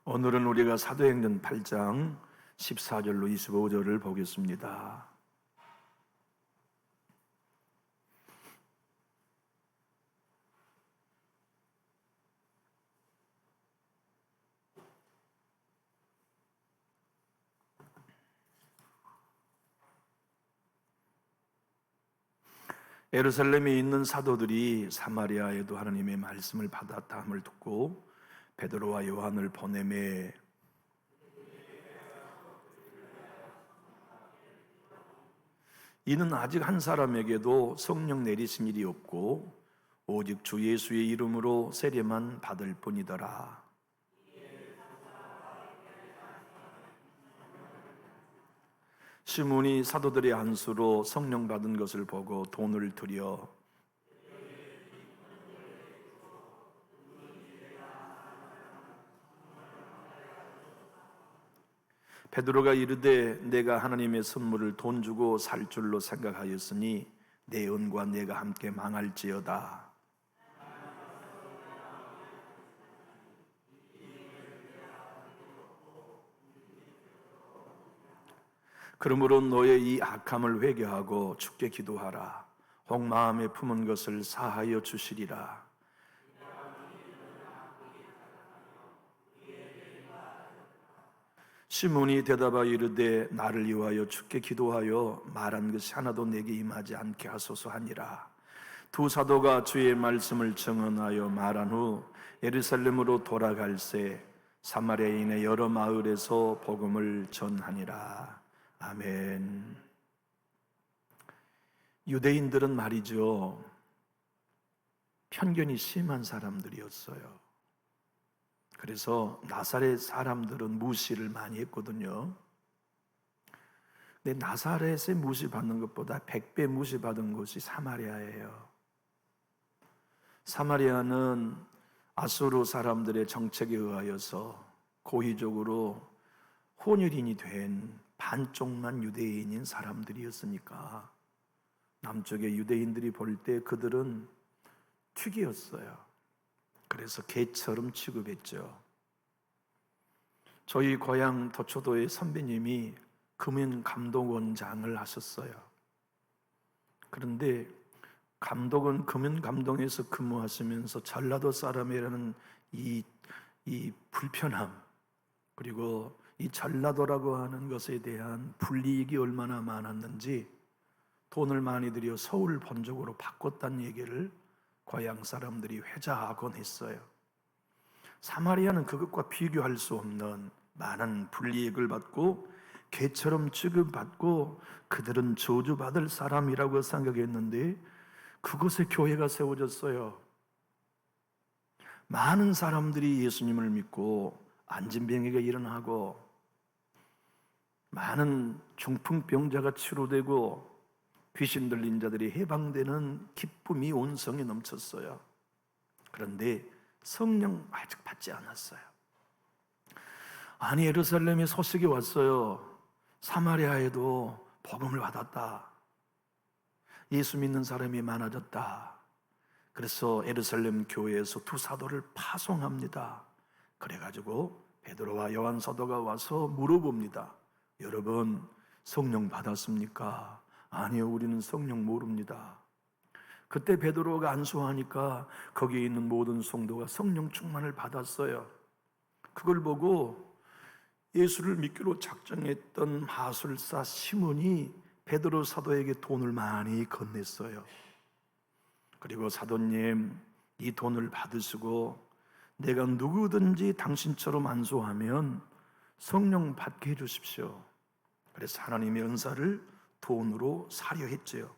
오늘은 우리가 사도행전 8장 14절로 25절을 보겠습니다. 예루살렘에 있는 사도들이 사마리아에도 하나님의 말씀을 받았다함을 듣고 베드로와 요한을 보내매 이는 아직 한 사람에게도 성령 내리신 일이 없고 오직 주 예수의 이름으로 세례만 받을 뿐이더라. 시몬이 사도들의 안수로 성령 받은 것을 보고 돈을 들여 베드로가 이르되 내가 하나님의 선물을 돈 주고 살 줄로 생각하였으니 내 은과 내가 함께 망할지어다. 그러므로 너의 이 악함을 회개하고 주께 기도하라. 혹 마음에 품은 것을 사하여 주시리라. 시몬이 대답하여 이르되 나를 위하여 주께 기도하여 말한 것이 하나도 내게 임하지 않게 하소서 하니라. 두 사도가 주의 말씀을 증언하여 말한 후 예루살렘으로 돌아갈새 사마리아인의 여러 마을에서 복음을 전하니라. 아멘. 유대인들은 말이죠, 편견이 심한 사람들이었어요. 그래서 나사렛 사람들은 무시를 많이 했거든요. 근데 나사렛에 무시받는 것보다 100배 무시받은 곳이 사마리아예요. 사마리아는 아수르 사람들의 정책에 의하여서 고의적으로 혼혈인이 된 반쪽만 유대인인 사람들이었으니까 남쪽의 유대인들이 볼 때 그들은 튀기였어요. 그래서 개처럼 취급했죠. 저희 고향 도초도의 선배님이 금연감독원장을 하셨어요. 그런데 감독은 금연감독에서 근무하시면서 전라도 사람이라는 이 불편함, 그리고 이 전라도라고 하는 것에 대한 불이익이 얼마나 많았는지 돈을 많이 들여 서울 본적으로 바꿨다는 얘기를 고향 사람들이 회자하곤 했어요. 사마리아는 그것과 비교할 수 없는 많은 불이익을 받고 개처럼 취급받고 그들은 저주받을 사람이라고 생각했는데 그곳에 교회가 세워졌어요. 많은 사람들이 예수님을 믿고 안진병에게 일어나고 많은 중풍병자가 치료되고 귀신 들린 자들이 해방되는 기쁨이 온 성에 넘쳤어요. 그런데 성령 아직 받지 않았어요. 아니, 예루살렘에 소식이 왔어요. 사마리아에도 복음을 받았다. 예수 믿는 사람이 많아졌다. 그래서 예루살렘 교회에서 두 사도를 파송합니다. 그래가지고 베드로와 요한 사도가 와서 물어봅니다. 여러분, 성령 받았습니까? 아니요, 우리는 성령 모릅니다. 그때 베드로가 안수하니까 거기에 있는 모든 성도가 성령 충만을 받았어요. 그걸 보고 예수를 믿기로 작정했던 마술사 시몬이 베드로 사도에게 돈을 많이 건넸어요. 그리고 사도님, 이 돈을 받으시고 내가 누구든지 당신처럼 안수하면 성령 받게 해주십시오. 그래서 하나님의 은사를 돈으로 사려 했지요.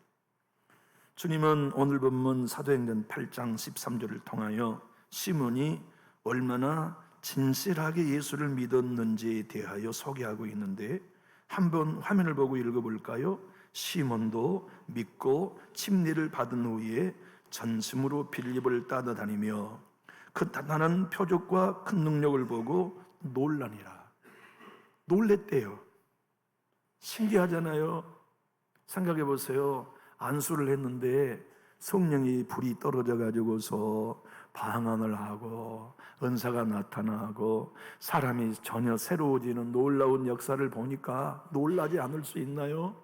주님은 오늘 본문 사도행전 8장 13절을 통하여 시몬이 얼마나 진실하게 예수를 믿었는지에 대하여 소개하고 있는데 한번 화면을 보고 읽어볼까요? 시몬도 믿고 침례를 받은 후에 전심으로 빌립을 따라다니며 그 단단한 표적과 큰 능력을 보고 놀라니라. 놀랬대요. 신기하잖아요. 생각해 보세요. 안수를 했는데 성령이 불이 떨어져 가지고서 방언을 하고 은사가 나타나고 사람이 전혀 새로워지는 놀라운 역사를 보니까 놀라지 않을 수 있나요?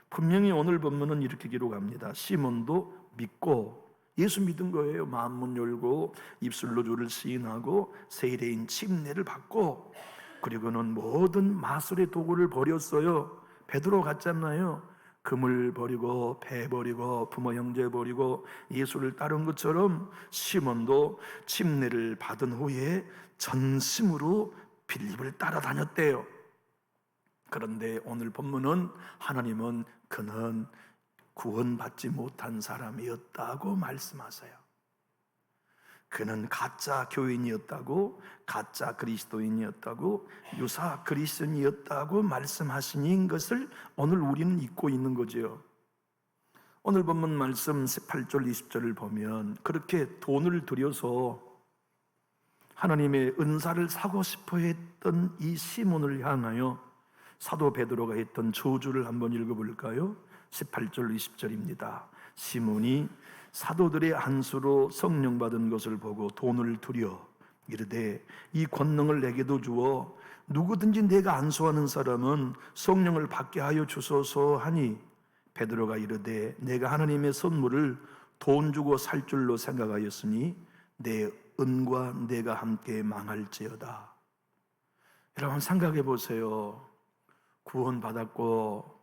분명히 오늘 본문은 이렇게 기록합니다. 시몬도 믿고 예수 믿은 거예요. 마음문 열고 입술로 주를 시인하고 세례인 침례를 받고, 그리고는 모든 마술의 도구를 버렸어요. 베드로 같잖아요. 금을 버리고 배 버리고 부모 형제 버리고 예수를 따른 것처럼 시몬도 침례를 받은 후에 전심으로 빌립을 따라다녔대요. 그런데 오늘 본문은 하나님은 그는 구원받지 못한 사람이었다고 말씀하세요. 그는 가짜 교인이었다고, 가짜 그리스도인이었다고, 유사 그리스도인이었다고 말씀하신 것을 오늘 우리는 잊고 있는 거죠. 오늘 본문 말씀 18절 20절을 보면 그렇게 돈을 들여서 하나님의 은사를 사고 싶어 했던 이 시몬을 향하여 사도 베드로가 했던 저주를 한번 읽어볼까요? 18절 20절입니다. 시몬이 사도들의 안수로 성령 받은 것을 보고 돈을 들여 이르되 이 권능을 내게도 주어 누구든지 내가 안수하는 사람은 성령을 받게 하여 주소서 하니, 베드로가 이르되 내가 하나님의 선물을 돈 주고 살 줄로 생각하였으니 내 은과 내가 함께 망할지어다. 여러분 생각해 보세요. 구원받았고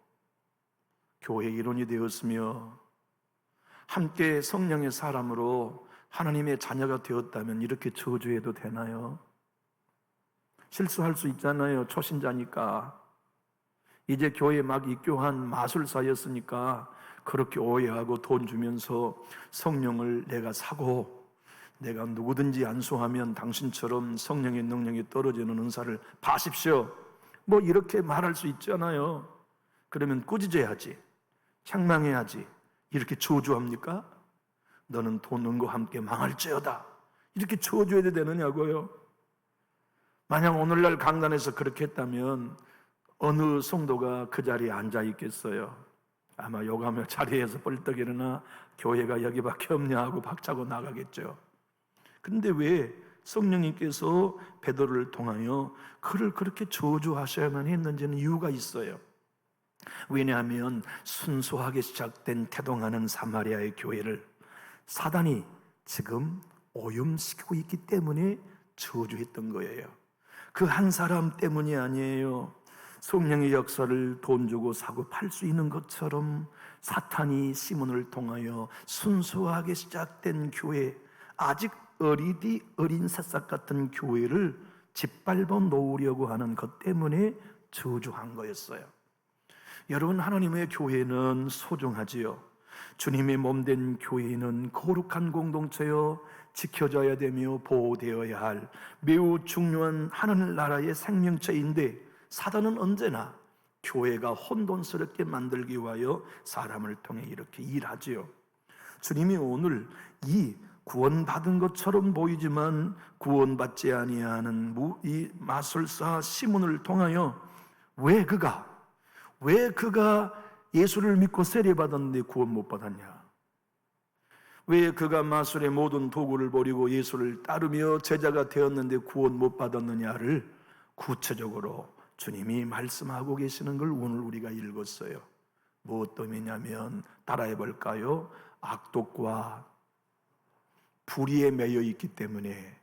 교회 일원이 되었으며 함께 성령의 사람으로 하나님의 자녀가 되었다면 이렇게 저주해도 되나요? 실수할 수 있잖아요. 초신자니까. 이제 교회에 막 입교한 마술사였으니까 그렇게 오해하고 돈 주면서 성령을 내가 사고 내가 누구든지 안수하면 당신처럼 성령의 능력이 떨어지는 은사를 받으십시오, 뭐 이렇게 말할 수 있잖아요. 그러면 꾸짖어야지, 책망해야지. 이렇게 저주합니까? 너는 돈 은과 함께 망할지어다, 이렇게 저주해도 되느냐고요? 만약 오늘날 강단에서 그렇게 했다면 어느 성도가 그 자리에 앉아 있겠어요? 아마 욕하며 자리에서 벌떡 일어나 교회가 여기밖에 없냐 하고 박차고 나가겠죠. 그런데 왜 성령님께서 베드로를 통하여 그를 그렇게 저주하셔야만 했는지는 이유가 있어요. 왜냐하면 순수하게 시작된 태동하는 사마리아의 교회를 사단이 지금 오염시키고 있기 때문에 저주했던 거예요. 그 한 사람 때문이 아니에요. 성령의 역사를 돈 주고 사고 팔 수 있는 것처럼 사탄이 시몬을 통하여 순수하게 시작된 교회, 아직 어린 새싹 같은 교회를 짓밟아 놓으려고 하는 것 때문에 저주한 거였어요. 여러분, 하나님의 교회는 소중하지요. 주님의 몸된 교회는 거룩한 공동체여 지켜져야 되며 보호되어야 할 매우 중요한 하늘 나라의 생명체인데, 사단은 언제나 교회가 혼돈스럽게 만들기 위하여 사람을 통해 이렇게 일하지요. 주님이 오늘 이 구원받은 것처럼 보이지만 구원받지 아니하는 이 마술사 시몬을 통하여 왜 그가 예수를 믿고 세례받았는데 구원 못 받았냐? 왜 그가 마술의 모든 도구를 버리고 예수를 따르며 제자가 되었는데 구원 못 받았느냐를 구체적으로 주님이 말씀하고 계시는 걸 오늘 우리가 읽었어요. 무엇 때문이냐면, 따라해 볼까요? 악독과 불의에 매여 있기 때문에.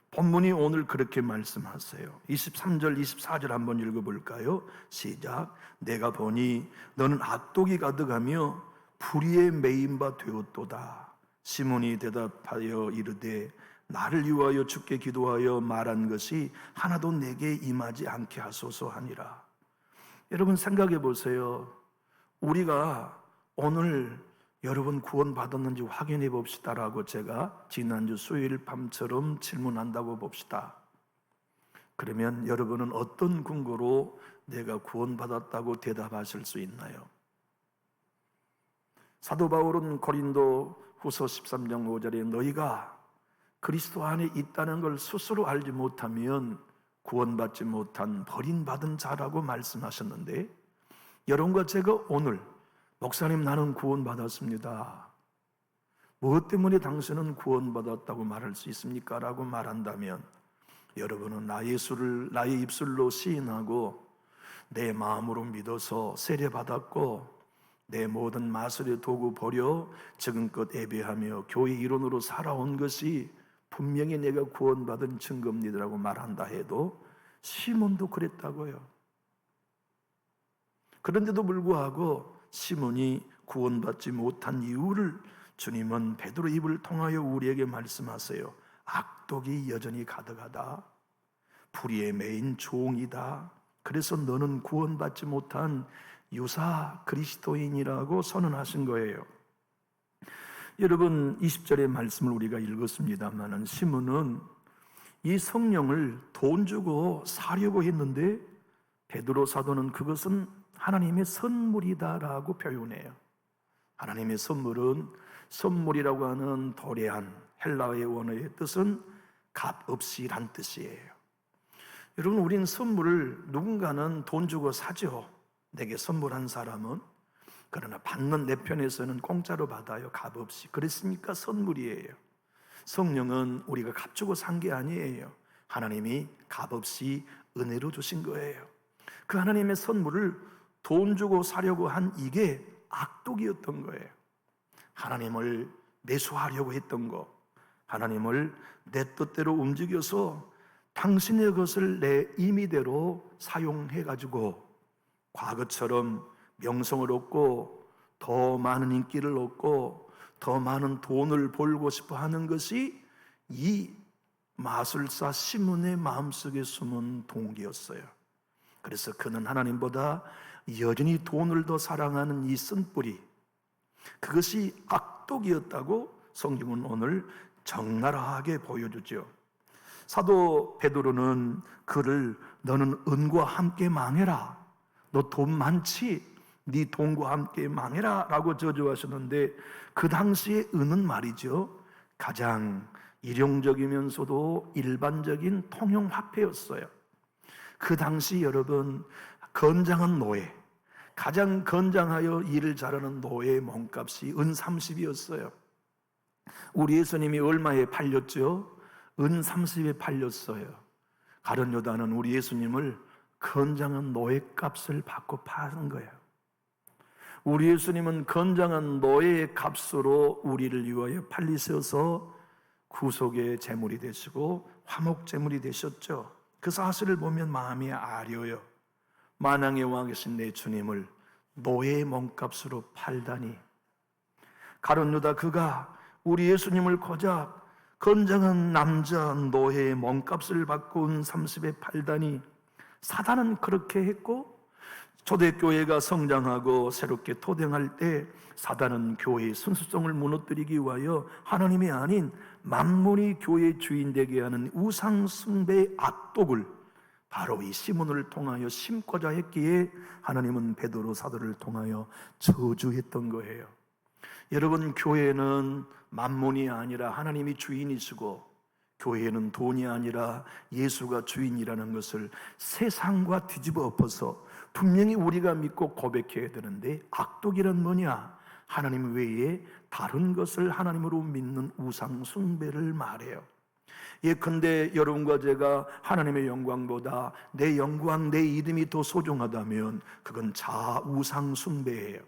본문이 오늘 그렇게 말씀하세요. 23절 24절 한번 읽어볼까요? 시작. 내가 보니 너는 악독이 가득하며 불의에 매인 바 되었도다. 시몬이 대답하여 이르되 나를 위하여 주께 기도하여 말한 것이 하나도 내게 임하지 않게 하소서 하니라. 여러분 생각해 보세요. 우리가 오늘 여러분 구원 받았는지 확인해 봅시다라고 제가 지난주 수요일 밤처럼 질문한다고 봅시다. 그러면 여러분은 어떤 근거로 내가 구원 받았다고 대답하실 수 있나요? 사도 바울은 고린도 후서 13장 5절에 너희가 그리스도 안에 있다는 걸 스스로 알지 못하면 구원받지 못한 버림받은 자라고 말씀하셨는데, 여러분과 제가 오늘 목사님 나는 구원받았습니다, 무엇 때문에 당신은 구원받았다고 말할 수 있습니까? 라고 말한다면 여러분은 나 예수를 나의 입술로 시인하고 내 마음으로 믿어서 세례받았고 내 모든 마술의 도구 버려 지금껏 예배하며 교회 일원으로 살아온 것이 분명히 내가 구원받은 증거입니다라고 말한다 해도 시몬도 그랬다고요. 그런데도 불구하고 시몬이 구원받지 못한 이유를 주님은 베드로 입을 통하여 우리에게 말씀하세요. 악독이 여전히 가득하다. 불의에 매인 종이다. 그래서 너는 구원받지 못한 유사 그리스도인이라고 선언하신 거예요. 여러분 20절의 말씀을 우리가 읽었습니다만 시몬은 이 성령을 돈 주고 사려고 했는데 베드로 사도는 그것은 하나님의 선물이다라고 표현해요. 하나님의 선물은 선물이라고 하는 도래한 헬라어의 원어의 뜻은 값없이란 뜻이에요. 여러분 우리는 선물을 누군가는 돈 주고 사죠. 내게 선물한 사람은. 그러나 받는 내 편에서는 공짜로 받아요. 값없이. 그랬으니까 선물이에요. 성령은 우리가 값 주고 산 게 아니에요. 하나님이 값없이 은혜로 주신 거예요. 그 하나님의 선물을 돈 주고 사려고 한 이게 악독이었던 거예요. 하나님을 매수하려고 했던 거, 하나님을 내 뜻대로 움직여서 당신의 것을 내 임의대로 사용해가지고 과거처럼 명성을 얻고 더 많은 인기를 얻고 더 많은 돈을 벌고 싶어 하는 것이 이 마술사 시몬의 마음속에 숨은 동기였어요. 그래서 그는 하나님보다 여전히 돈을 더 사랑하는 이 쓴뿌리, 그것이 악독이었다고 성경은 오늘 적나라하게 보여주죠. 사도 베드로는 그를 너는 은과 함께 망해라, 너 돈 많지? 네 돈과 함께 망해라 라고 저주하셨는데 그 당시에 은은 말이죠 가장 일용적이면서도 일반적인 통용화폐였어요. 그 당시 여러분 건장한 노예, 가장 건장하여 일을 잘하는 노예의 몸값이 은 30이었어요. 우리 예수님이 얼마에 팔렸죠? 은 30에 팔렸어요. 가룟 유다는 우리 예수님을 건장한 노예값을 받고 파는 거예요. 우리 예수님은 건장한 노예의 값으로 우리를 위하여 팔리셔서 구속의 제물이 되시고 화목 제물이 되셨죠. 그 사실을 보면 마음이 아려요. 만왕의 왕이신 내 주님을 노예의 몸값으로 팔다니. 가룟 유다 그가 우리 예수님을 고작 건장한 남자 노예의 몸값을 받고 은 30에 팔다니. 사단은 그렇게 했고 초대교회가 성장하고 새롭게 토댕할 때 사단은 교회의 순수성을 무너뜨리기 위하여 하나님이 아닌 만몬이 교회의 주인 되게 하는 우상 숭배의 악독을 바로 이 시몬을 통하여 심고자 했기에 하나님은 베드로 사도를 통하여 저주했던 거예요. 여러분 교회는 만몬이 아니라 하나님이 주인이시고 교회는 돈이 아니라 예수가 주인이라는 것을 세상과 뒤집어 엎어서 분명히 우리가 믿고 고백해야 되는데 악독이란 뭐냐? 하나님 외에 다른 것을 하나님으로 믿는 우상 숭배를 말해요. 예컨대 여러분과 제가 하나님의 영광보다 내 영광, 내 이름이 더 소중하다면 그건 자아 우상 숭배예요.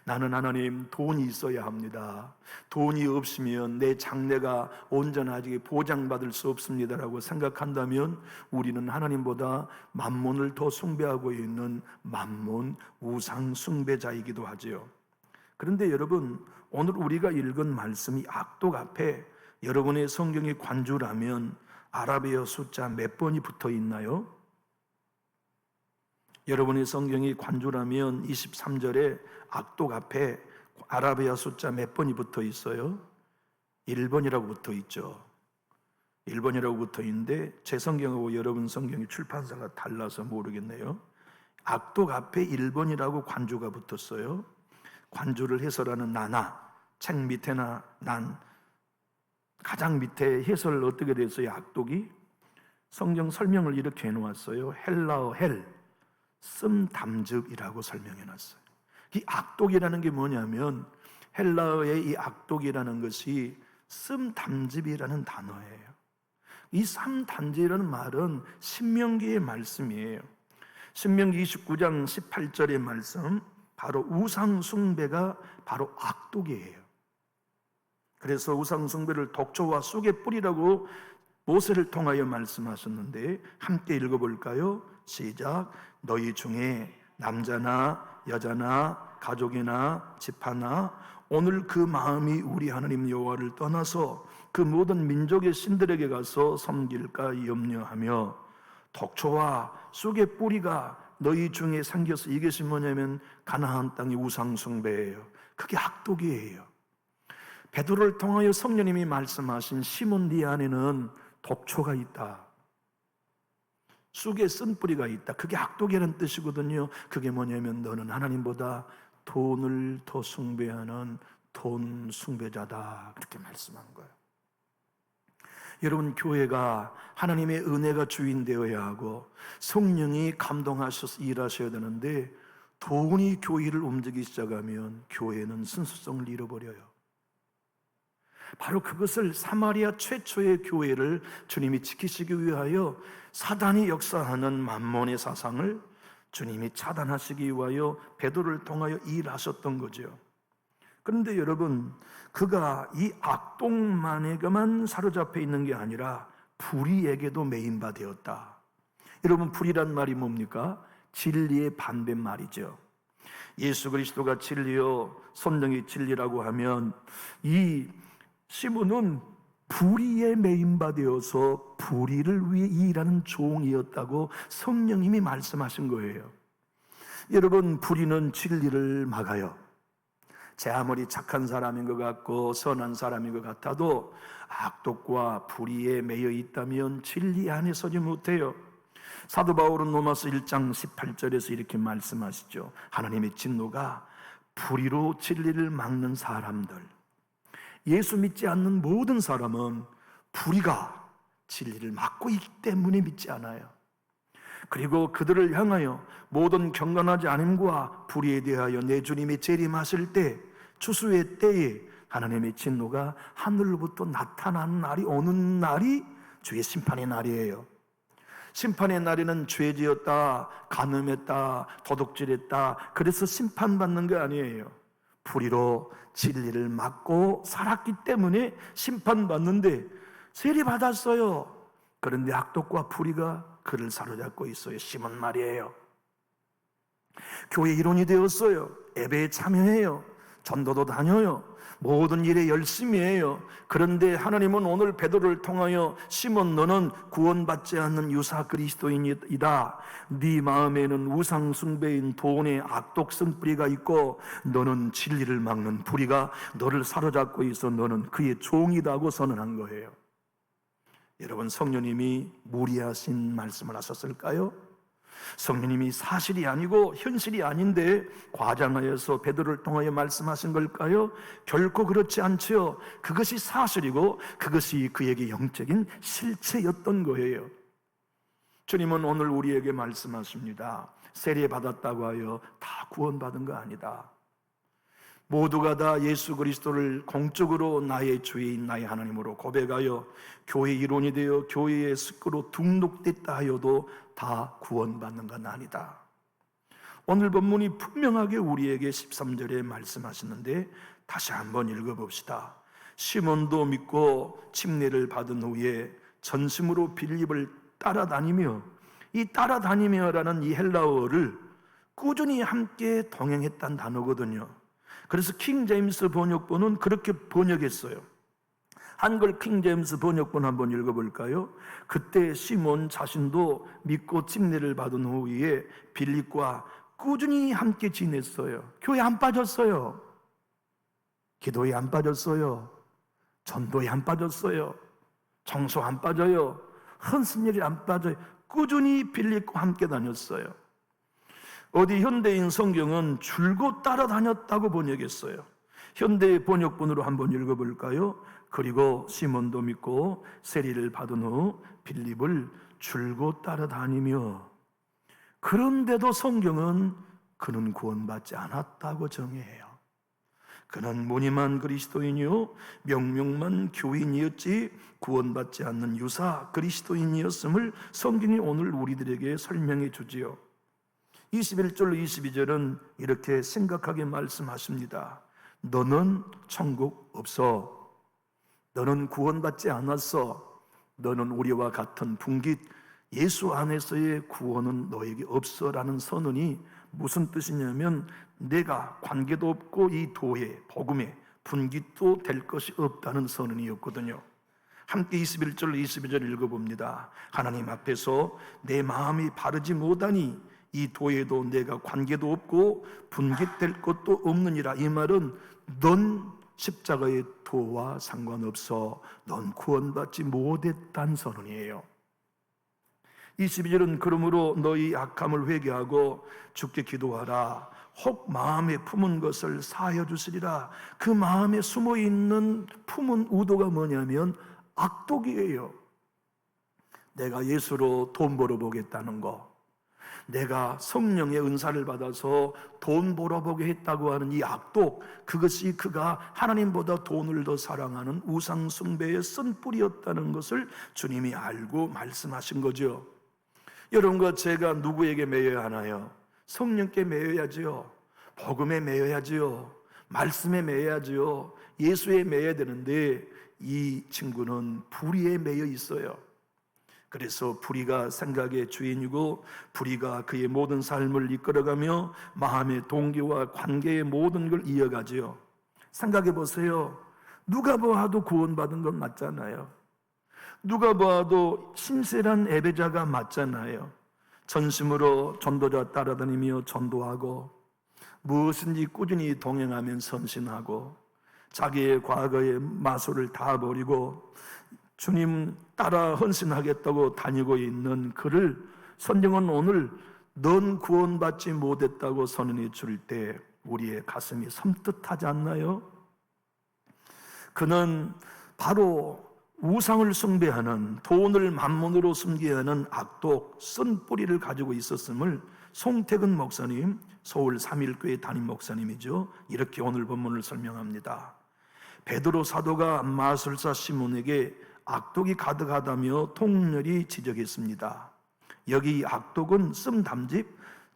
나는 하나님 돈이 있어야 합니다. 돈이 없으면 내 장래가 온전하게 보장받을 수 없습니다라고 생각한다면 우리는 하나님보다 만몬을 더 숭배하고 있는 만몬 우상 숭배자이기도 하죠. 그런데 여러분 오늘 우리가 읽은 말씀이 악독 앞에 여러분의 성경의 관주라면 아라비아 숫자 몇 번이 붙어 있나요? 여러분의 성경이 관주라면 23절에 악독 앞에 아라비아 숫자 몇 번이 붙어 있어요? 1번이라고 붙어 있죠. 1번이라고 붙어 있는데 제 성경하고 여러분 성경이 출판사가 달라서 모르겠네요. 악독 앞에 1번이라고 관주가 붙었어요. 관주를 해설하는 나나 책 밑에나 난 가장 밑에 해설 어떻게 됐어요? 악독이 성경 설명을 이렇게 해놓았어요. 헬라어 헬 씀담즙이라고 설명해놨어요. 이 악독이라는 게 뭐냐면 헬라어의 이 악독이라는 것이 씀담즙이라는 단어예요. 이 씀담즙이라는 말은 신명기의 말씀이에요. 신명기 29장 18절의 말씀, 바로 우상 숭배가 바로 악독이에요. 그래서 우상 숭배를 독초와 쑥의 뿌리라고 모세를 통하여 말씀하셨는데, 함께 읽어볼까요? 시작. 너희 중에 남자나 여자나 가족이나 집하나 오늘 그 마음이 우리 하나님 여호와를 떠나서 그 모든 민족의 신들에게 가서 섬길까 염려하며, 독초와 쑥의 뿌리가 너희 중에 생겨서, 이것이 뭐냐면 가나안 땅의 우상 숭배예요. 그게 악독이에요. 베드로를 통하여 성령님이 말씀하신 시몬 네 안에는 독초가 있다, 쑥의 쓴뿌리가 있다. 그게 악독이라는 뜻이거든요. 그게 뭐냐면 너는 하나님보다 돈을 더 숭배하는 돈 숭배자다, 그렇게 말씀한 거예요. 여러분, 교회가 하나님의 은혜가 주인 되어야 하고 성령이 감동하셔서 일하셔야 되는데, 돈이 교회를 움직이기 시작하면 교회는 순수성을 잃어버려요. 바로 그것을 사마리아 최초의 교회를 주님이 지키시기 위하여 사단이 역사하는 만몬의 사상을 주님이 차단하시기 위하여 베드로를 통하여 일하셨던 거죠. 그런데 여러분, 그가 이 악독만에게만 사로잡혀 있는 게 아니라 불의에게도 매인바 되었다. 여러분, 불의란 말이 뭡니까? 진리의 반대말이죠. 예수 그리스도가 진리요 성령이 진리라고 하면, 이 시몬은 불의에 매인바 되어서 불의를 위해 일하는 종이었다고 성령님이 말씀하신 거예요. 여러분, 불의는 진리를 막아요. 제 아무리 착한 사람인 것 같고 선한 사람인 것 같아도 악독과 불의에 매여 있다면 진리 안에 서지 못해요. 사도 바울은 로마서 1장 18절에서 이렇게 말씀하시죠. 하나님의 진노가 불의로 진리를 막는 사람들, 예수 믿지 않는 모든 사람은 불의가 진리를 막고 있기 때문에 믿지 않아요. 그리고 그들을 향하여 모든 경건하지 않음과 불의에 대하여 내 주님이 재림하실 때, 추수의 때에 하나님의 진노가 하늘로부터 나타나는 날이 오는 날이 주의 심판의 날이에요. 심판의 날에는 죄 지었다, 간음했다, 도둑질했다, 그래서 심판받는 게 아니에요. 불의로 진리를 막고 살았기 때문에 심판받는데, 세례받았어요. 그런데 악독과 불의가 그를 사로잡고 있어요. 시몬 말이에요. 교회 일원이 되었어요. 예배에 참여해요. 전도도 다녀요. 모든 일에 열심히 해요. 그런데 하나님은 오늘 베드로를 통하여 시몬, 너는 구원받지 않는 유사 그리스도인이다. 네 마음에는 우상 숭배인 돈의 악독 쓴뿌리가 있고 너는 진리를 막는 불의가 너를 사로잡고 있어 너는 그의 종이다고 선언한 거예요. 여러분, 성령님이 무리하신 말씀을 하셨을까요? 성령님이 사실이 아니고 현실이 아닌데 과장하여서 베드로를 통하여 말씀하신 걸까요? 결코 그렇지 않지요. 그것이 사실이고 그것이 그에게 영적인 실체였던 거예요. 주님은 오늘 우리에게 말씀하십니다. 세례 받았다고 하여 다 구원받은 거 아니다. 모두가 다 예수 그리스도를 공적으로 나의 주인, 나의 하나님으로 고백하여 교회 일원이 되어 교회의 식구로 등록됐다 하여도 다 구원받는 건 아니다. 오늘 본문이 분명하게 우리에게 13절에 말씀하시는데 다시 한번 읽어봅시다. 시몬도 믿고 침례를 받은 후에 전심으로 빌립을 따라다니며, 이 따라다니며라는 이 헬라어를 꾸준히 함께 동행했다는 단어거든요. 그래서 킹 제임스 번역본은 그렇게 번역했어요. 한글 킹 제임스 번역본 한번 읽어볼까요? 그때 시몬 자신도 믿고 침례를 받은 후에 빌립과 꾸준히 함께 지냈어요. 교회 안 빠졌어요. 기도에 안 빠졌어요. 전도에 안 빠졌어요. 청소 안 빠져요. 헌신일이 안 빠져요. 꾸준히 빌립과 함께 다녔어요. 어디 현대인 성경은 줄곧 따라다녔다고 번역했어요. 현대 번역본으로 한번 읽어볼까요? 그리고 시몬도 믿고 세례를 받은 후 빌립을 줄곧 따라다니며, 그런데도 성경은 그는 구원받지 않았다고 정의해요. 그는 무늬만 그리스도인이요 명명만 교인이었지 구원받지 않는 유사 그리스도인이었음을 성경이 오늘 우리들에게 설명해 주지요. 21절 22절은 이렇게 심각하게 말씀하십니다. 너는 천국 없어. 너는 구원받지 않았어. 너는 우리와 같은 분깃 예수 안에서의 구원은 너에게 없어라는 선언이 무슨 뜻이냐면 내가 관계도 없고 이 도에 복음에 분깃도 될 것이 없다는 선언이었거든요. 함께 21절 22절 읽어봅니다. 하나님 앞에서 내 마음이 바르지 못하니 이 도에도 내가 관계도 없고 분깃될 것도 없느니라. 이 말은 넌 십자가의 도와 상관없어. 넌 구원받지 못했다는 선언이에요. 22절은 그러므로 너희 악함을 회개하고 주께 기도하라. 혹 마음에 품은 것을 사하여 주시리라. 그 마음에 숨어있는 품은 의도가 뭐냐면 악독이에요. 내가 예수로 돈 벌어보겠다는 거, 내가 성령의 은사를 받아서 돈 벌어보게 했다고 하는 이 악독, 그것이 그가 하나님보다 돈을 더 사랑하는 우상 숭배의 쓴뿌리였다는 것을 주님이 알고 말씀하신 거죠. 여러분과 제가 누구에게 매여야 하나요? 성령께 매여야지요. 복음에 매여야지요. 말씀에 매여야지요. 예수에 매여야 되는데 이 친구는 불의에 매여 있어요. 그래서 불의가 생각의 주인이고 불의가 그의 모든 삶을 이끌어가며 마음의 동기와 관계의 모든 걸 이어가지요. 생각해 보세요. 누가 보아도 구원받은 건 맞잖아요. 누가 보아도 신실한 예배자가 맞잖아요. 전심으로 전도자 따라다니며 전도하고 무엇인지 꾸준히 동행하면 선신하고 자기의 과거의 마소를 다 버리고 주님 따라 헌신하겠다고 다니고 있는 그를 성경은 오늘 넌 구원받지 못했다고 선언해 줄 때 우리의 가슴이 섬뜩하지 않나요? 그는 바로 우상을 숭배하는 돈을 만몬으로 숨기게 하는 악독 쓴뿌리를 가지고 있었음을 송태근 목사님, 서울 삼일교회 담임 목사님이죠. 이렇게 오늘 본문을 설명합니다. 베드로 사도가 마술사 시몬에게 악독이 가득하다며 통렬히 지적했습니다. 여기 악독은 씀담집,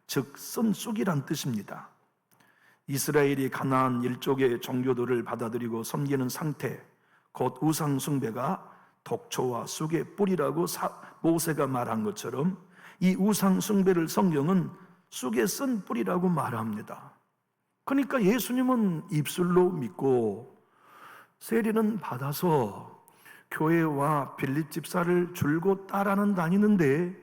즉 쓴쑥이란 뜻입니다. 이스라엘이 가나안 일족의 종교들을 받아들이고 섬기는 상태, 곧 우상 숭배가 독초와 쑥의 뿌리라고 모세가 말한 것처럼 이 우상 숭배를 성경은 쑥에 쓴 뿌리라고 말합니다. 그러니까 예수님은 입술로 믿고 세례는 받아서 교회와 빌립 집사를 줄곧 따라는 다니는데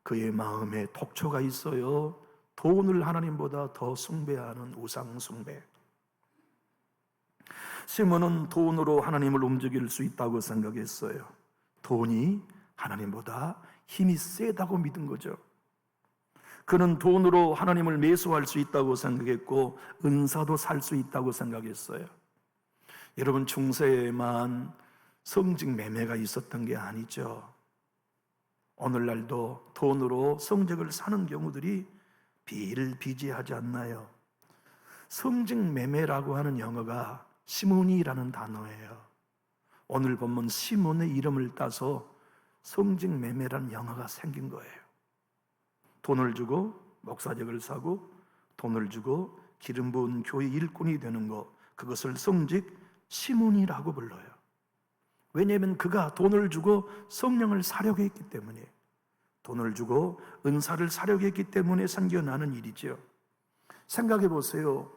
그의 마음에 독초가 있어요. 돈을 하나님보다 더 숭배하는 우상 숭배. 시몬은 돈으로 하나님을 움직일 수 있다고 생각했어요. 돈이 하나님보다 힘이 세다고 믿은 거죠. 그는 돈으로 하나님을 매수할 수 있다고 생각했고 은사도 살 수 있다고 생각했어요. 여러분, 중세에만 성직 매매가 있었던 게 아니죠. 오늘날도 돈으로 성직을 사는 경우들이 비일비재하지 않나요? 성직 매매라고 하는 영어가 시몬이라는 단어예요. 오늘 본문 시몬의 이름을 따서 성직 매매라는 영어가 생긴 거예요. 돈을 주고 목사직을 사고 돈을 주고 기름 부은 교회 일꾼이 되는 것, 그것을 성직 시몬이라고 불러요. 왜냐하면 그가 돈을 주고 성령을 사려고 했기 때문에, 돈을 주고 은사를 사려고 했기 때문에 생겨나는 일이죠. 생각해 보세요.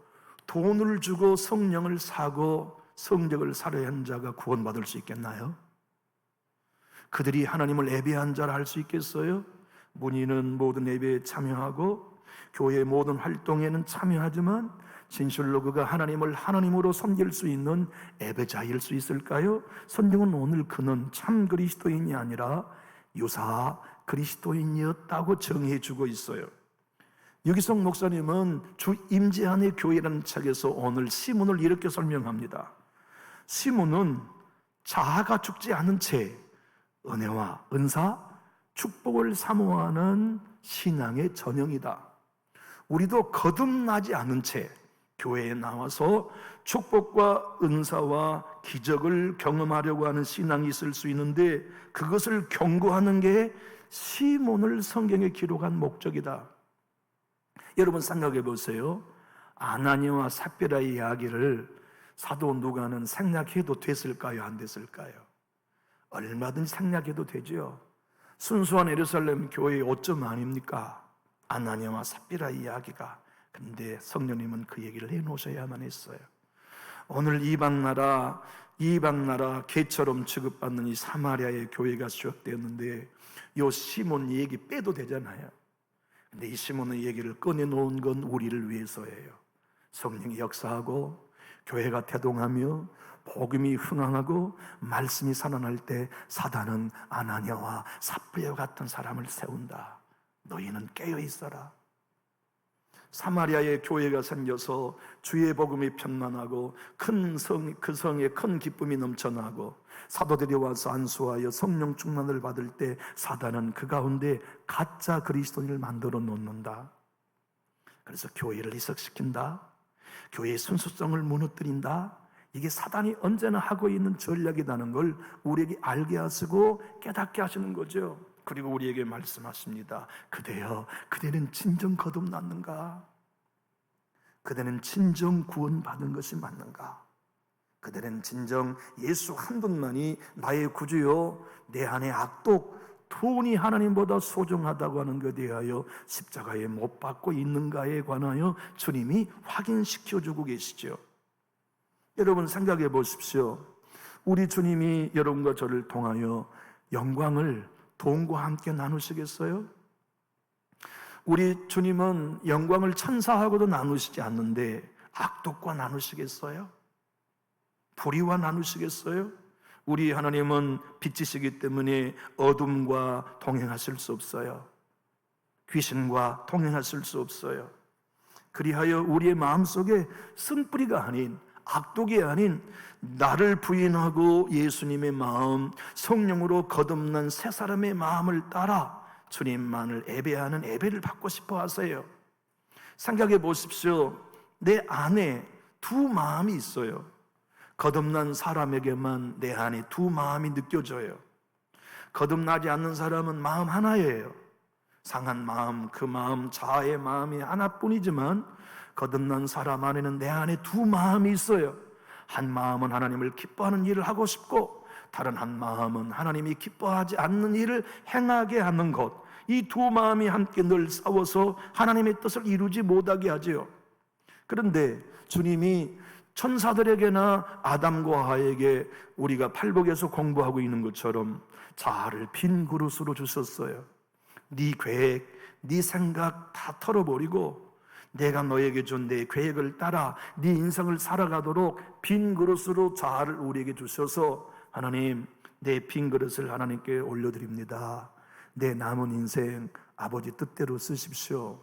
돈을 주고 성령을 사고 성적을 사려야 한 자가 구원받을 수 있겠나요? 그들이 하나님을 예배한 자라 할 수 있겠어요? 문의는 모든 예배에 참여하고 교회의 모든 활동에는 참여하지만 진실로 그가 하나님을 하나님으로 섬길 수 있는 예배자일 수 있을까요? 성경은 오늘 그는 참 그리스도인이 아니라 유사 그리스도인이었다고 정해주고 있어요. 유기성 목사님은 주 임재한의 교회라는 책에서 오늘 시몬을 이렇게 설명합니다. 시몬은 자아가 죽지 않은 채 은혜와 은사, 축복을 사모하는 신앙의 전형이다. 우리도 거듭나지 않은 채 교회에 나와서 축복과 은사와 기적을 경험하려고 하는 신앙이 있을 수 있는데, 그것을 경고하는 게 시몬을 성경에 기록한 목적이다. 여러분 생각해 보세요. 아나니와 삽비라의 이야기를 사도 누가는 생략해도 됐을까요? 안 됐을까요? 얼마든지 생략해도 되죠. 순수한 예루살렘 교회의 오점 아닙니까? 아나니아와 삽비라 이야기가. 근데 성령님은 그 얘기를 해놓으셔야만 했어요. 오늘 이방나라 개처럼 취급받는 이 사마리아의 교회가 시작되었는데, 이 시몬 얘기 빼도 되잖아요. 근데 이 시몬의 얘기를 꺼내놓은 건 우리를 위해서예요. 성령이 역사하고 교회가 태동하며 복음이 흥황하고 말씀이 살아날 때 사단은 아나니아와 삽비라 같은 사람을 세운다. 너희는 깨어 있어라. 사마리아의 교회가 생겨서 주의 복음이 편만하고 그 성에 큰 기쁨이 넘쳐나고 사도들이 와서 안수하여 성령 충만을 받을 때 사단은 그 가운데 가짜 그리스도인을 만들어 놓는다. 그래서 교회를 희석시킨다. 교회의 순수성을 무너뜨린다. 이게 사단이 언제나 하고 있는 전략이라는 걸 우리에게 알게 하시고 깨닫게 하시는 거죠. 그리고 우리에게 말씀하십니다. 그대는 진정 거듭났는가? 그대는 진정 구원받은 것이 맞는가? 그대는 진정 예수 한 분만이 나의 구주요, 내 안의 악독, 돈이 하나님보다 소중하다고 하는 것에 대하여 십자가에 못 박고 있는가에 관하여 주님이 확인시켜주고 계시죠. 여러분 생각해 보십시오. 우리 주님이 여러분과 저를 통하여 영광을 돈과 함께 나누시겠어요? 우리 주님은 영광을 천사하고도 나누시지 않는데 악독과 나누시겠어요? 불의와 나누시겠어요? 우리 하나님은 빛이시기 때문에 어둠과 동행하실 수 없어요. 귀신과 동행하실 수 없어요. 그리하여 우리의 마음속에 쓴뿌리가 아닌, 악독이 아닌 나를 부인하고 예수님의 마음, 성령으로 거듭난 새 사람의 마음을 따라 주님만을 예배하는 예배를 받고 싶어 하세요. 생각해 보십시오. 내 안에 두 마음이 있어요. 거듭난 사람에게만 내 안에 두 마음이 느껴져요. 거듭나지 않는 사람은 마음 하나예요. 상한 마음, 그 마음, 자아의 마음이 하나뿐이지만 거듭난 사람 안에는 내 안에 두 마음이 있어요. 한 마음은 하나님을 기뻐하는 일을 하고 싶고, 다른 한 마음은 하나님이 기뻐하지 않는 일을 행하게 하는 것. 이 두 마음이 함께 늘 싸워서 하나님의 뜻을 이루지 못하게 하지요. 그런데 주님이 천사들에게나 아담과 하와에게 우리가 팔복에서 공부하고 있는 것처럼 자아를 빈 그릇으로 주셨어요. 네 계획, 네 생각 다 털어버리고 내가 너에게 준 내 계획을 따라 네 인생을 살아가도록 빈 그릇으로 자아를 우리에게 주셔서, 하나님, 내 빈 그릇을 하나님께 올려드립니다. 내 남은 인생 아버지 뜻대로 쓰십시오.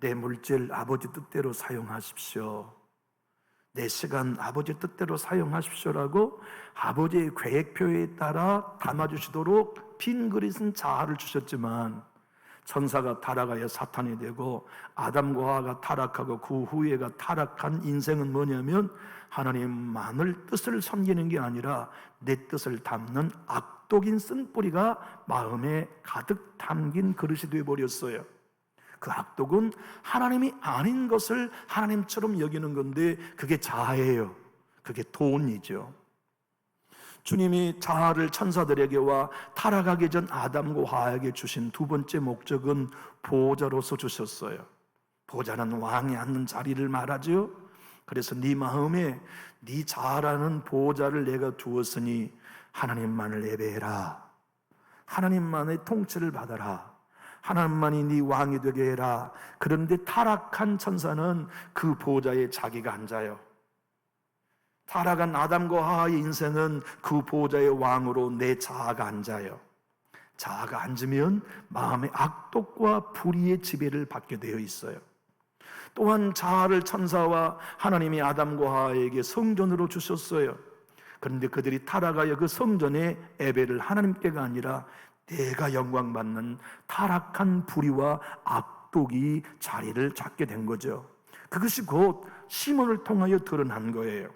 내 물질 아버지 뜻대로 사용하십시오. 내 시간 아버지 뜻대로 사용하십시오라고 아버지의 계획표에 따라 담아주시도록 빈 그릇은 자아를 주셨지만, 천사가 타락하여 사탄이 되고 아담과 하와가 타락하고 그 후에가 타락한 인생은 뭐냐면 하나님만을 뜻을 섬기는 게 아니라 내 뜻을 담는 악독인 쓴뿌리가 마음에 가득 담긴 그릇이 되어버렸어요. 그 악독은 하나님이 아닌 것을 하나님처럼 여기는 건데 그게 자아예요. 그게 돈이죠. 주님이 자아를 천사들에게와 타락하기 전 아담과 하와에게 주신 두 번째 목적은 보호자로서 주셨어요. 보호자는 왕이 앉는 자리를 말하죠. 그래서 네 마음에 네 자아라는 보호자를 내가 두었으니 하나님만을 예배해라. 하나님만의 통치를 받아라. 하나님만이 네 왕이 되게 해라. 그런데 타락한 천사는 그 보호자에 자기가 앉아요. 타락한 아담과 하와의 인생은 그 보호자의 왕으로 내 자아가 앉아요. 자아가 앉으면 마음의 악독과 불의의 지배를 받게 되어 있어요. 또한 자아를 천사와 하나님이 아담과 하와에게 성전으로 주셨어요. 그런데 그들이 타락하여 그 성전의 예배를 하나님께가 아니라 내가 영광받는 타락한 불의와 악독이 자리를 잡게 된 거죠. 그것이 곧 시몬을 통하여 드러난 거예요.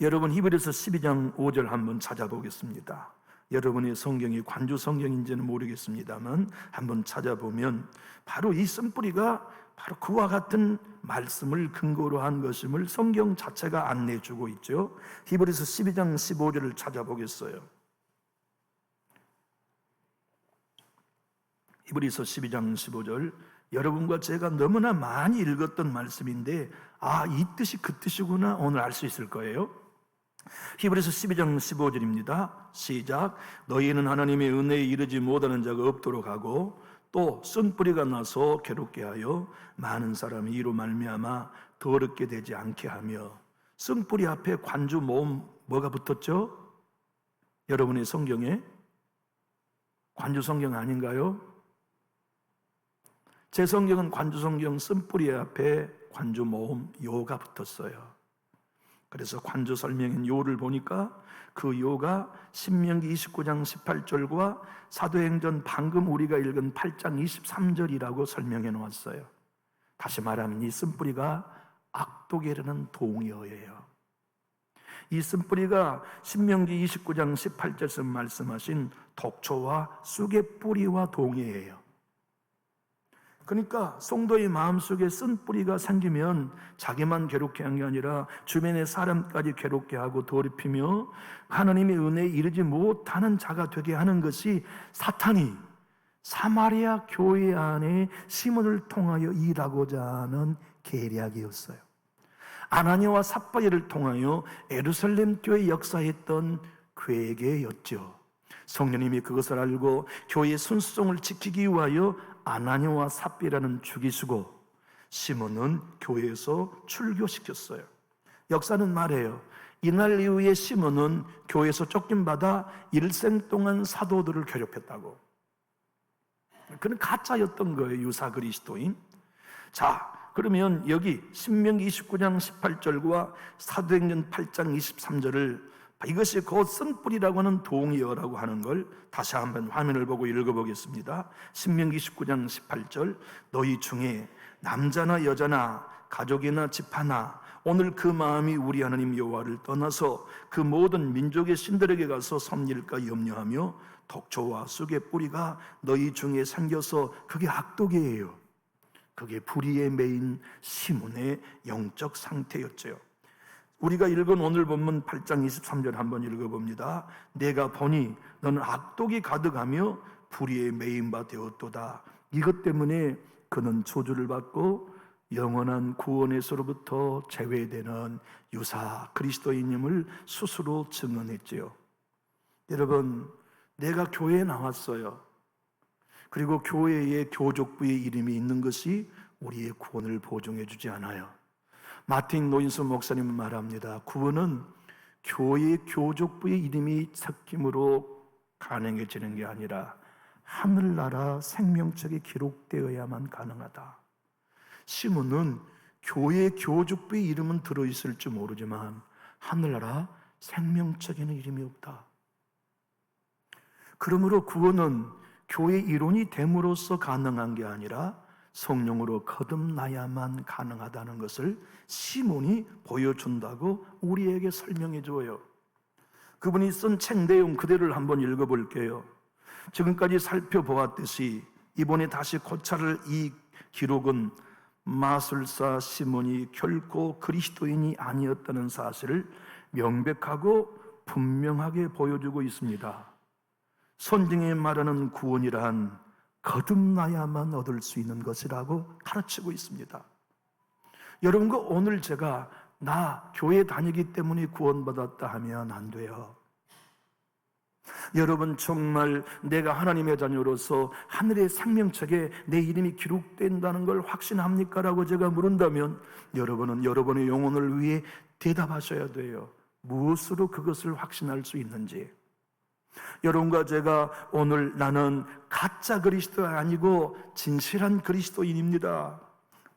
여러분, 히브리서 12장 5절 한번 찾아보겠습니다. 여러분의 성경이 관주 성경인지는 모르겠습니다만 한번 찾아보면 바로 이 쓴뿌리가 바로 그와 같은 말씀을 근거로 한 것임을 성경 자체가 안내해주고 있죠. 히브리서 12장 15절을 찾아보겠어요. 히브리서 12장 15절, 여러분과 제가 너무나 많이 읽었던 말씀인데 이 뜻이 그 뜻이구나 오늘 알 수 있을 거예요. 히브리서 12장 15절입니다. 시작. 너희는 하나님의 은혜에 이르지 못하는 자가 없도록 하고 또 쓴뿌리가 나서 괴롭게 하여 많은 사람이 이로 말미암아 더럽게 되지 않게 하며. 쓴뿌리 앞에 관주 모음 뭐가 붙었죠? 여러분의 성경에 관주 성경 아닌가요? 제 성경은 관주 성경 쓴뿌리 앞에 관주 모음 요가 붙었어요. 그래서 관주 설명인 요를 보니까 그 요가 신명기 29장 18절과 사도행전 방금 우리가 읽은 8장 23절이라고 설명해 놓았어요. 다시 말하면 이 쓴뿌리가 악독이라는 동의어예요. 이 쓴뿌리가 신명기 29장 18절에서 말씀하신 독초와 쑥의 뿌리와 동의해요. 그러니까 성도의 마음속에 쓴뿌리가 생기면 자기만 괴롭게 한 게 아니라 주변의 사람까지 괴롭게 하고 더럽히며 하나님의 은혜에 이르지 못하는 자가 되게 하는 것이 사탄이 사마리아 교회 안에 시몬을 통하여 일하고자 하는 계략이었어요. 아나니아와 삽바리를 통하여 예루살렘 교회 역사했던 계획이었죠. 성령님이 그것을 알고 교회의 순수성을 지키기 위하여 아나니아와 삽비라는 죽이시고 시몬은 교회에서 출교시켰어요. 역사는 말해요. 이날 이후에 시몬은 교회에서 쫓김받아 일생 동안 사도들을 괴롭혔다고. 그는 가짜였던 거예요. 유사 그리스도인. 자, 그러면 여기 신명기 29장 18절과 사도행전 8장 23절을 이것이 곧 쓴뿌리라고 하는 동의어라고 하는 걸 다시 한번 화면을 보고 읽어보겠습니다. 신명기 19장 18절, 너희 중에 남자나 여자나 가족이나 집하나 오늘 그 마음이 우리 하나님 여호와를 떠나서 그 모든 민족의 신들에게 가서 섬길까 염려하며 독초와 쑥의 뿌리가 너희 중에 생겨서 그게 악독이에요. 그게 불의에 매인 시몬의 영적 상태였죠. 우리가 읽은 오늘 본문 8장 23절 한번 읽어봅니다. 내가 보니 너는 악독이 가득하며 불의에 매인 바 되었도다. 이것 때문에 그는 저주를 받고 영원한 구원에서로부터 제외되는 유사 그리스도인임을 스스로 증언했지요. 여러분, 내가 교회에 나왔어요. 그리고 교회의 교족부의 이름이 있는 것이 우리의 구원을 보증해 주지 않아요. 마틴 노인슨 목사님은 말합니다. 구원은 교회의 교족부의 이름이 섞임으로 가능해지는 게 아니라 하늘나라 생명책에 기록되어야만 가능하다. 시몬은 교회의 교족부의 이름은 들어있을지 모르지만 하늘나라 생명책에는 이름이 없다. 그러므로 구원은 교회 이론이 됨으로써 가능한 게 아니라 성령으로 거듭나야만 가능하다는 것을 시몬이 보여준다고 우리에게 설명해 줘요. 그분이 쓴 책 내용 그대로를 한번 읽어볼게요. 지금까지 살펴보았듯이 이번에 다시 고찰을 이 기록은 마술사 시몬이 결코 그리스도인이 아니었다는 사실을 명백하고 분명하게 보여주고 있습니다. 선징에 말하는 구원이란 거듭나야만 얻을 수 있는 것이라고 가르치고 있습니다. 여러분과 오늘 제가 나 교회 다니기 때문에 구원받았다 하면 안 돼요. 여러분 정말 내가 하나님의 자녀로서 하늘의 생명책에 내 이름이 기록된다는 걸 확신합니까? 라고 제가 물은다면 여러분은 여러분의 영혼을 위해 대답하셔야 돼요. 무엇으로 그것을 확신할 수 있는지. 여러분과 제가 오늘 나는 가짜 그리스도가 아니고 진실한 그리스도인입니다.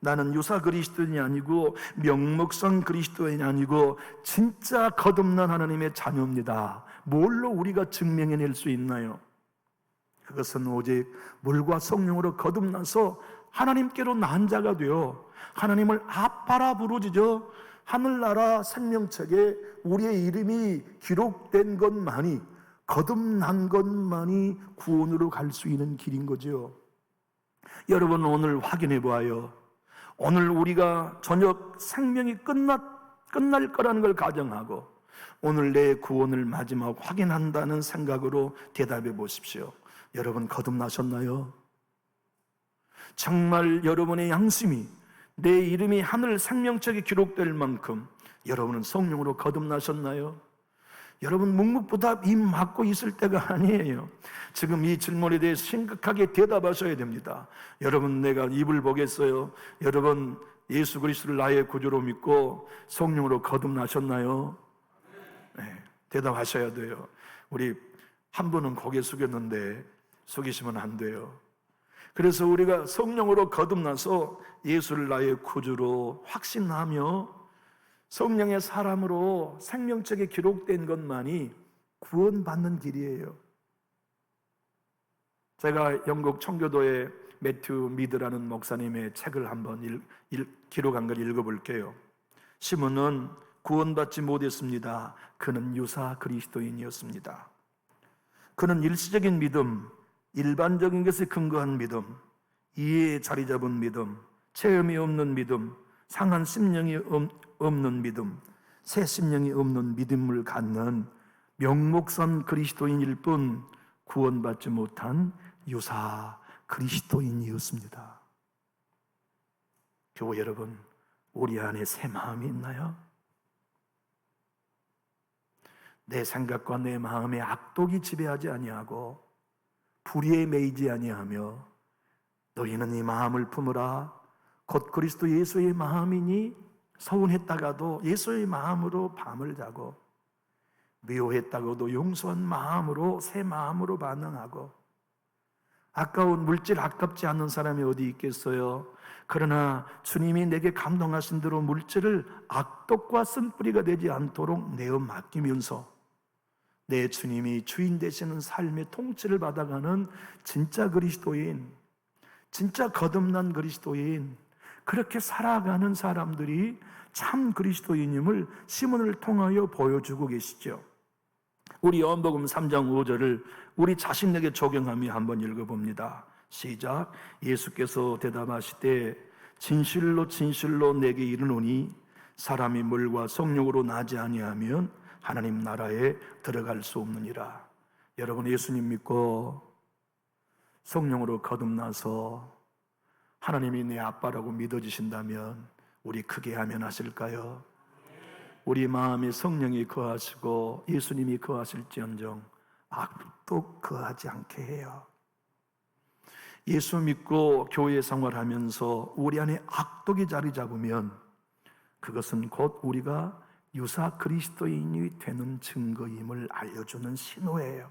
나는 유사 그리스도인이 아니고 명목상 그리스도인이 아니고 진짜 거듭난 하나님의 자녀입니다. 뭘로 우리가 증명해낼 수 있나요? 그것은 오직 물과 성령으로 거듭나서 하나님께로 난 자가 되어 하나님을 아빠라 부르짖어 하늘나라 생명책에 우리의 이름이 기록된 것만이, 거듭난 것만이 구원으로 갈 수 있는 길인 거죠. 여러분, 오늘 확인해 보아요. 오늘 우리가 저녁 생명이 끝날 거라는 걸 가정하고 오늘 내 구원을 마지막 확인한다는 생각으로 대답해 보십시오. 여러분, 거듭나셨나요? 정말 여러분의 양심이, 내 이름이 하늘 생명책에 기록될 만큼 여러분은 성령으로 거듭나셨나요? 여러분, 묵묵부답 입 막고 있을 때가 아니에요. 지금 이 질문에 대해 심각하게 대답하셔야 됩니다. 여러분, 내가 입을 보겠어요? 여러분, 예수 그리스도를 나의 구주로 믿고 성령으로 거듭나셨나요? 네, 대답하셔야 돼요. 우리 한 분은 고개 숙였는데 숙이시면 안 돼요. 그래서 우리가 성령으로 거듭나서 예수를 나의 구주로 확신하며 성령의 사람으로 생명책에 기록된 것만이 구원받는 길이에요. 제가 영국 청교도의 매튜 미드라는 목사님의 책을 한번 기록한 걸 읽어볼게요. 시몬은 구원받지 못했습니다. 그는 유사 그리스도인이었습니다. 그는 일시적인 믿음, 일반적인 것에 근거한 믿음, 이해에 자리 잡은 믿음, 체험이 없는 믿음, 상한 심령이 없는 믿음, 새 심령이 없는 믿음을 갖는 명목상 그리스도인일 뿐 구원받지 못한 유사 그리스도인이었습니다. 교회 여러분, 우리 안에 새 마음이 있나요? 내 생각과 내 마음에 악독이 지배하지 아니하고 불의에 매이지 아니하며 너희는 이 마음을 품으라. 곧 그리스도 예수의 마음이니 서운했다가도 예수의 마음으로 밤을 자고 미워했다가도 용서한 마음으로, 새 마음으로 반응하고, 아까운 물질 아깝지 않는 사람이 어디 있겠어요? 그러나 주님이 내게 감동하신 대로 물질을 악독과 쓴뿌리가 되지 않도록 내어 맡기면서 내 주님이 주인 되시는 삶의 통치를 받아가는 진짜 그리스도인, 진짜 거듭난 그리스도인, 그렇게 살아가는 사람들이 참 그리스도인임을 시몬을 통하여 보여주고 계시죠. 우리 요한복음 3장 5절을 우리 자신에게 적용하며 한번 읽어봅니다. 시작. 예수께서 대답하시되 진실로 진실로 내게 이르노니 사람이 물과 성령으로 나지 아니하면 하나님 나라에 들어갈 수 없느니라. 여러분, 예수님 믿고 성령으로 거듭나서 하나님이 내 아빠라고 믿어지신다면 우리 크게 아멘하실까요? 우리 마음에 성령이 거하시고 예수님이 거하실지언정 악독 거하지 않게 해요. 예수 믿고 교회 생활하면서 우리 안에 악독이 자리 잡으면 그것은 곧 우리가 유사 그리스도인이 되는 증거임을 알려주는 신호예요.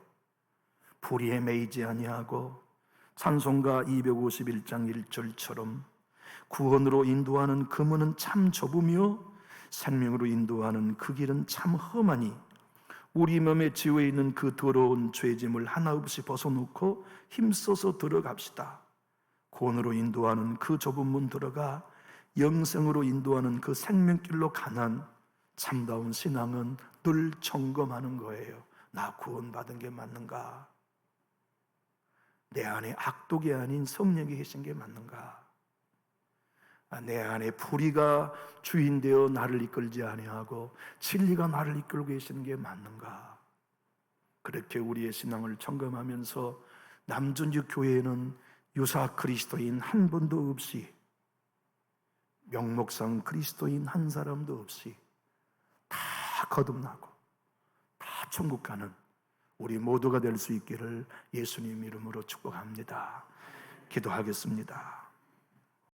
불의에 매이지 아니하고 찬송가 251장 1절처럼 구원으로 인도하는 그 문은 참 좁으며 생명으로 인도하는 그 길은 참 험하니 우리 몸에 지어 있는 그 더러운 죄짐을 하나 없이 벗어놓고 힘써서 들어갑시다. 구원으로 인도하는 그 좁은 문 들어가 영생으로 인도하는 그 생명길로 가는 참다운 신앙은 늘 점검하는 거예요. 나 구원받은 게 맞는가? 내 안에 악독이 아닌 성령이 계신 게 맞는가? 내 안에 불의가 주인되어 나를 이끌지 아니하고 진리가 나를 이끌고 계시는 게 맞는가? 그렇게 우리의 신앙을 점검하면서 남준주 교회에는 유사 그리스도인 한 분도 없이, 명목상 그리스도인 한 사람도 없이 다 거듭나고 다 천국 가는 우리 모두가 될 수 있기를 예수님 이름으로 축복합니다. 기도하겠습니다.